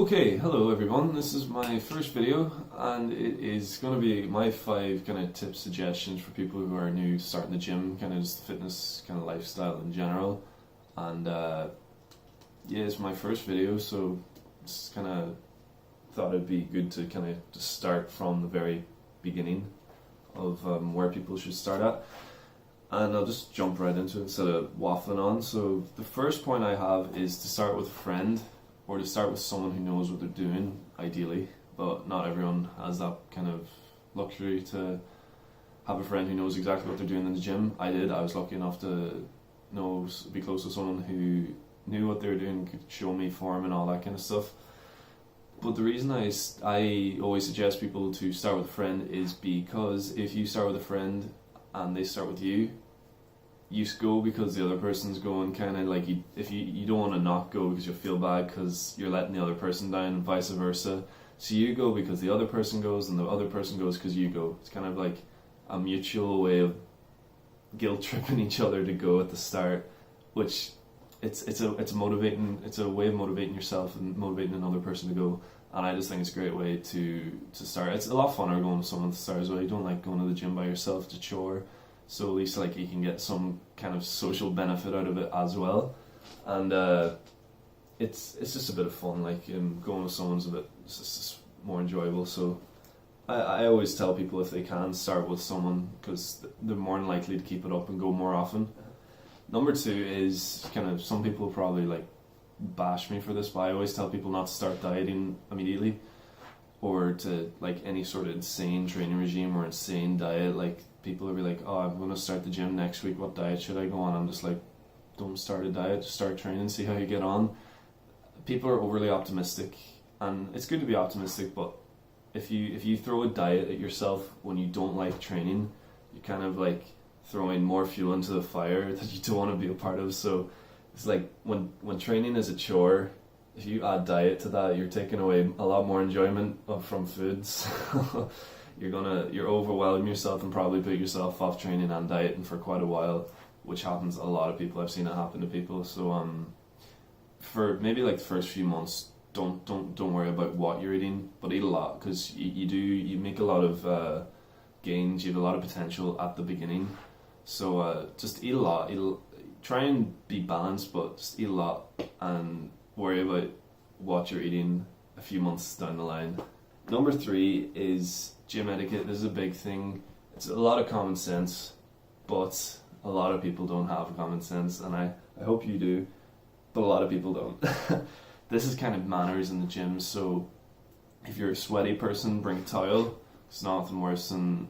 Okay, hello everyone. This is my first video, and it is going to be my 5 kind of tip suggestions for people who are new starting the gym, kind of just the fitness kind of lifestyle in general. And yeah, it's my first video, so just kind of thought it'd be good to kind of just start from the very beginning of where people should start at. And I'll just jump right into it instead of waffling on. So the first point I have is to start with a friend, or to start with someone who knows what they're doing, ideally, but not everyone has that kind of luxury to have a friend who knows exactly what they're doing in the gym. I did. I was lucky enough to be close to someone who knew what they were doing, could show me form and all that kind of stuff. But the reason I always suggest people to start with a friend is because if you start with a friend and they start with you go because the other person's going, kind of like if you don't want to not go because you'll feel bad because you're letting the other person down, and vice versa. So you go because the other person goes, and the other person goes because you go. It's kind of like a mutual way of guilt tripping each other to go at the start, which it's a way of motivating yourself and motivating another person to go. And I just think it's a great way to start. It's a lot funner going with someone to start as well. You don't like going to the gym by yourself to chore. So at least like you can get some kind of social benefit out of it as well, and it's just a bit of fun. Like going with someone's it's just more enjoyable. So I always tell people if they can start with someone because they're more than likely to keep it up and go more often. Number 2 is kind of, some people probably like bash me for this, but I always tell people not to start dieting immediately, or to like any sort of insane training regime or insane diet. Like people will be like, oh, I'm going to start the gym next week, what diet should I go on? I'm just like, don't start a diet, just start training, see how you get on. People are overly optimistic, and it's good to be optimistic, but if you throw a diet at yourself when you don't like training, you're kind of like throwing more fuel into the fire that you don't want to be a part of. So it's like when training is a chore, if you add diet to that, you're taking away a lot more enjoyment from foods. You're overwhelming yourself and probably put yourself off training and dieting for quite a while, which happens to a lot of people. I've seen it happen to people. So for maybe like the first few months, don't worry about what you're eating, but eat a lot, because you make a lot of gains. You have a lot of potential at the beginning. So just eat a lot. Try and be balanced, but just eat a lot and worry about what you're eating a few months down the line. Number 3 is gym etiquette. This is a big thing. It's a lot of common sense, but a lot of people don't have common sense, and I hope you do, but a lot of people don't. This is kind of manners in the gym. So if you're a sweaty person, bring a towel. It's nothing worse than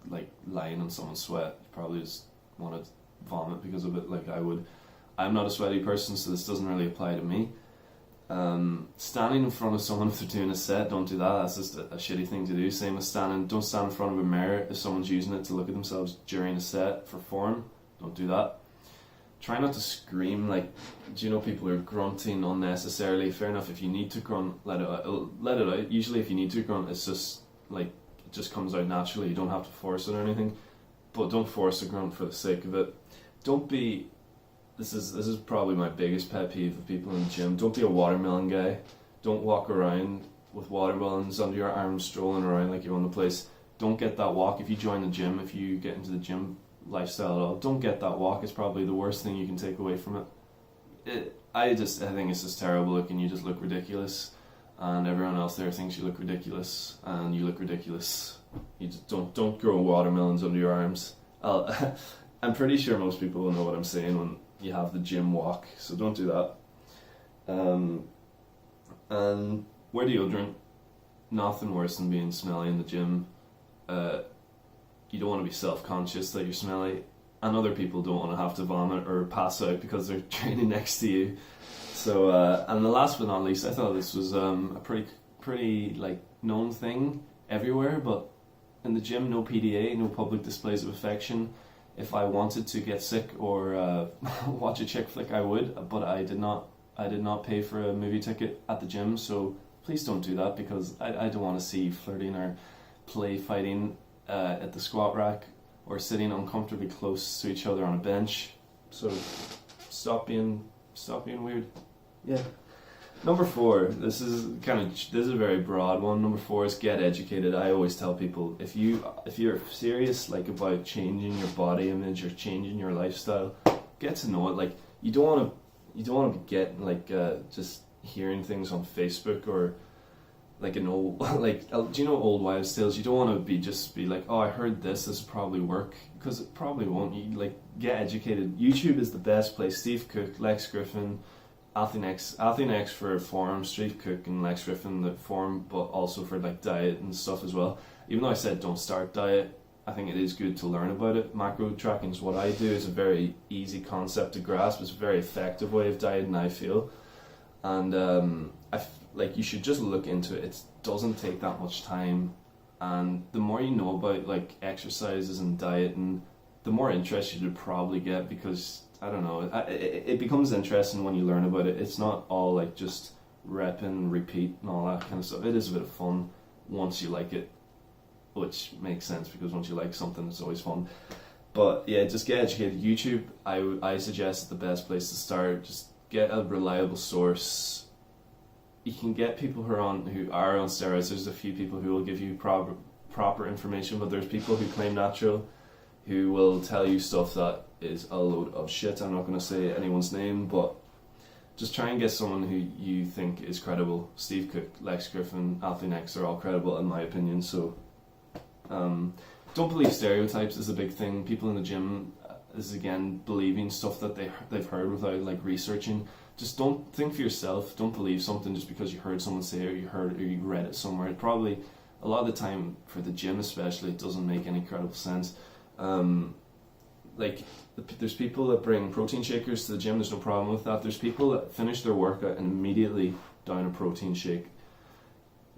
like lying on someone's sweat. You probably just want to vomit because of it, like I would. I'm not a sweaty person, so this doesn't really apply to me. Standing in front of someone if they're doing a set, don't do that. That's just a shitty thing to do. Same as don't stand in front of a mirror if someone's using it to look at themselves during a set for form. Don't do that. Try not to scream. Like, do you know people are grunting unnecessarily? Fair enough, if you need to grunt, let it out. Usually if you need to grunt, it's just like, it just comes out naturally. You don't have to force it or anything, but don't force a grunt for the sake of it. Don't be, this is probably my biggest pet peeve of people in the gym. Don't be a watermelon guy. Don't walk around with watermelons under your arm, strolling around like you own the place. Don't get that walk. If you join the gym, if you get into the gym lifestyle at all, don't get that walk. It's probably the worst thing you can take away from it. I think it's just terrible looking. You just look ridiculous, and everyone else there thinks you look ridiculous, and you look ridiculous. You just don't grow watermelons under your arms. I'm pretty sure most people will know what I'm saying when you have the gym walk, so don't do that. And wear deodorant. Nothing worse than being smelly in the gym. You don't want to be self-conscious that you're smelly, and other people don't want to have to vomit or pass out because they're training next to you. So and the last but not least, I thought this was a pretty like known thing everywhere, but in the gym, no PDA, no public displays of affection. If I wanted to get sick or watch a chick flick, I would, but I did not pay for a movie ticket at the gym, so please don't do that, because I don't want to see flirting or play fighting at the squat rack, or sitting uncomfortably close to each other on a bench. So stop being weird. Yeah. Number four, this is a very broad one. Number four is get educated. I always tell people if you're serious like about changing your body image or changing your lifestyle, get to know it. Like you don't want to be getting like just hearing things on Facebook or like an old like do you know old wives' tales? You don't want to be like, oh, I heard this will probably work, because it probably won't. You like get educated. YouTube is the best place. Steve Cook, Lex Griffin, Athlean for form, Steve Cook and Lex Griffin the form, but also for like diet and stuff as well. Even though I said don't start diet, I think it is good to learn about it. Macro tracking is what I do. It's a very easy concept to grasp. It's a very effective way of dieting, I feel. And like you should just look into it. It doesn't take that much time, and the more you know about like exercises and diet, and the more interest you should probably get, because I don't know, it becomes interesting when you learn about it. It's not all like just rep and repeat and all that kind of stuff. It is a bit of fun once you like it, which makes sense because once you like something, it's always fun. But yeah, just get educated. YouTube, I suggest, is the best place to start. Just get a reliable source. You can get people who are on steroids. There's a few people who will give you proper information, but there's people who claim natural, who will tell you stuff that is a load of shit. I'm not going to say anyone's name, but just try and get someone who you think is credible. Steve Cook, Lex Griffin, Athlean are all credible in my opinion. So don't believe stereotypes is a big thing. People in the gym is again believing stuff that they've heard without like researching. Just don't think for yourself. Don't believe something just because you heard someone say it, or you read it somewhere. It probably, a lot of the time for the gym especially, it doesn't make any credible sense. There's people that bring protein shakers to the gym. There's no problem with that. There's people that finish their workout and immediately down a protein shake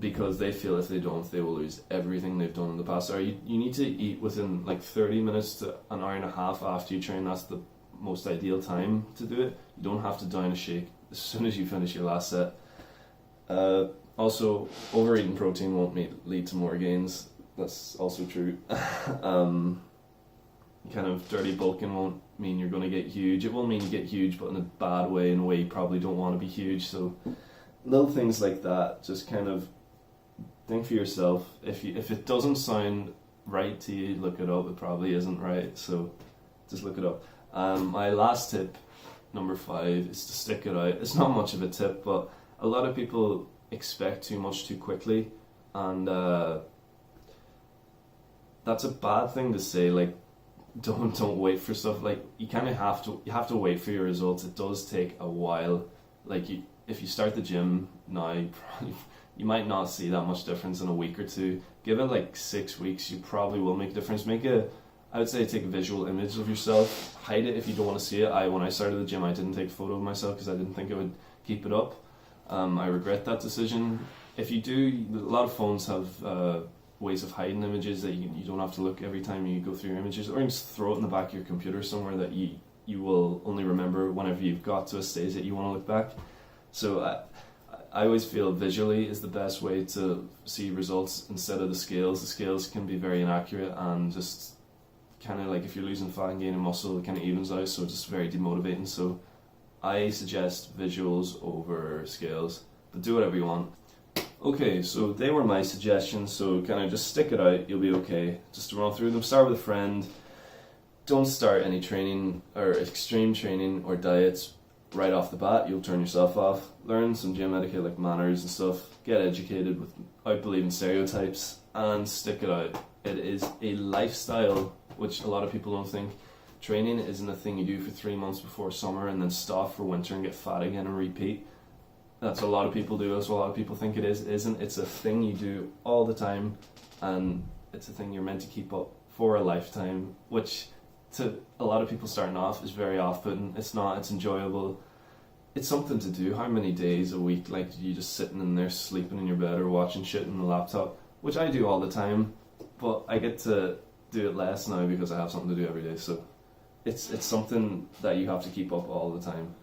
because they feel if they don't, they will lose everything they've done in the past. Or you need to eat within like 30 minutes to an hour and a half after you train. That's the most ideal time to do it. You don't have to down a shake as soon as you finish your last set. Also, overeating protein won't lead to more gains. That's also true. Kind of dirty bulking won't mean you're going to get huge. It will mean you get huge, but in a bad way, in a way you probably don't want to be huge. So little things like that, just kind of think for yourself. If it doesn't sound right to you, look it up. It probably isn't right, so just look it up. My last tip, number 5, is to stick it out. It's not much of a tip, but a lot of people expect too much too quickly, and that's a bad thing to say. Like, don't wait for stuff. Like, you kind of have to wait for your results. It does take a while. Like, if you start the gym now, you might not see that much difference in a week or two. Give it like 6 weeks, you probably will make a difference. I would say take a visual image of yourself. Hide it if you don't want to see it. When I started the gym, I didn't take a photo of myself because I didn't think it would keep it up. I regret that decision. If you do, a lot of phones have ways of hiding images that you don't have to look every time you go through your images, or you just throw it in the back of your computer somewhere that you will only remember whenever you've got to a stage that you want to look back. So I always feel visually is the best way to see results instead of the scales. The scales can be very inaccurate and just kind of like if you're losing fat and gaining muscle, it kind of evens out, so it's just very demotivating. So I suggest visuals over scales, but do whatever you want. Okay, so they were my suggestions, so kind of just stick it out, you'll be okay. Just to run through them, start with a friend. Don't start any training or extreme training or diets right off the bat, you'll turn yourself off. Learn some gym etiquette like manners and stuff. Get educated without believing stereotypes, and stick it out. It is a lifestyle, which a lot of people don't think. Training isn't a thing you do for 3 months before summer and then stop for winter and get fat again and repeat. That's what a lot of people do. That's what a lot of people think it is. It isn't. It's a thing you do all the time, and it's a thing you're meant to keep up for a lifetime, which to a lot of people starting off is very off-putting. It's not. It's enjoyable. It's something to do. How many days a week like you just sitting in there sleeping in your bed or watching shit on the laptop, which I do all the time, but I get to do it less now because I have something to do every day. So it's something that you have to keep up all the time,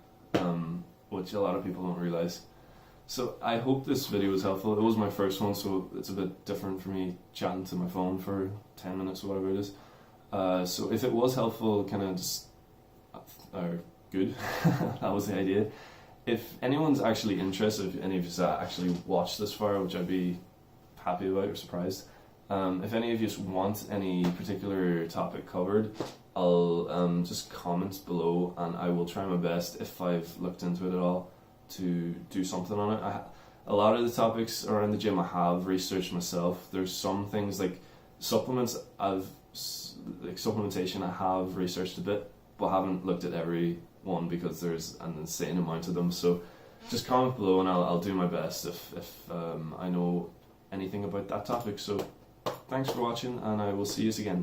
which a lot of people don't realize. So I hope this video was helpful. It was my first one, so it's a bit different for me chatting to my phone for 10 minutes or whatever it is. So if it was helpful, kind of just, or good, that was the idea. if anyone's actually interested, if any of you actually watched this far, which I'd be happy about or surprised, if any of you want any particular topic covered, I'll just comment below and I will try my best, if I've looked into it at all, to do something on it. A lot of the topics around the gym I have researched myself. There's some things like supplements, supplementation I have researched a bit, but haven't looked at every one because there's an insane amount of them. So just comment below and I'll do my best if I know anything about that topic. So thanks for watching and I will see you again.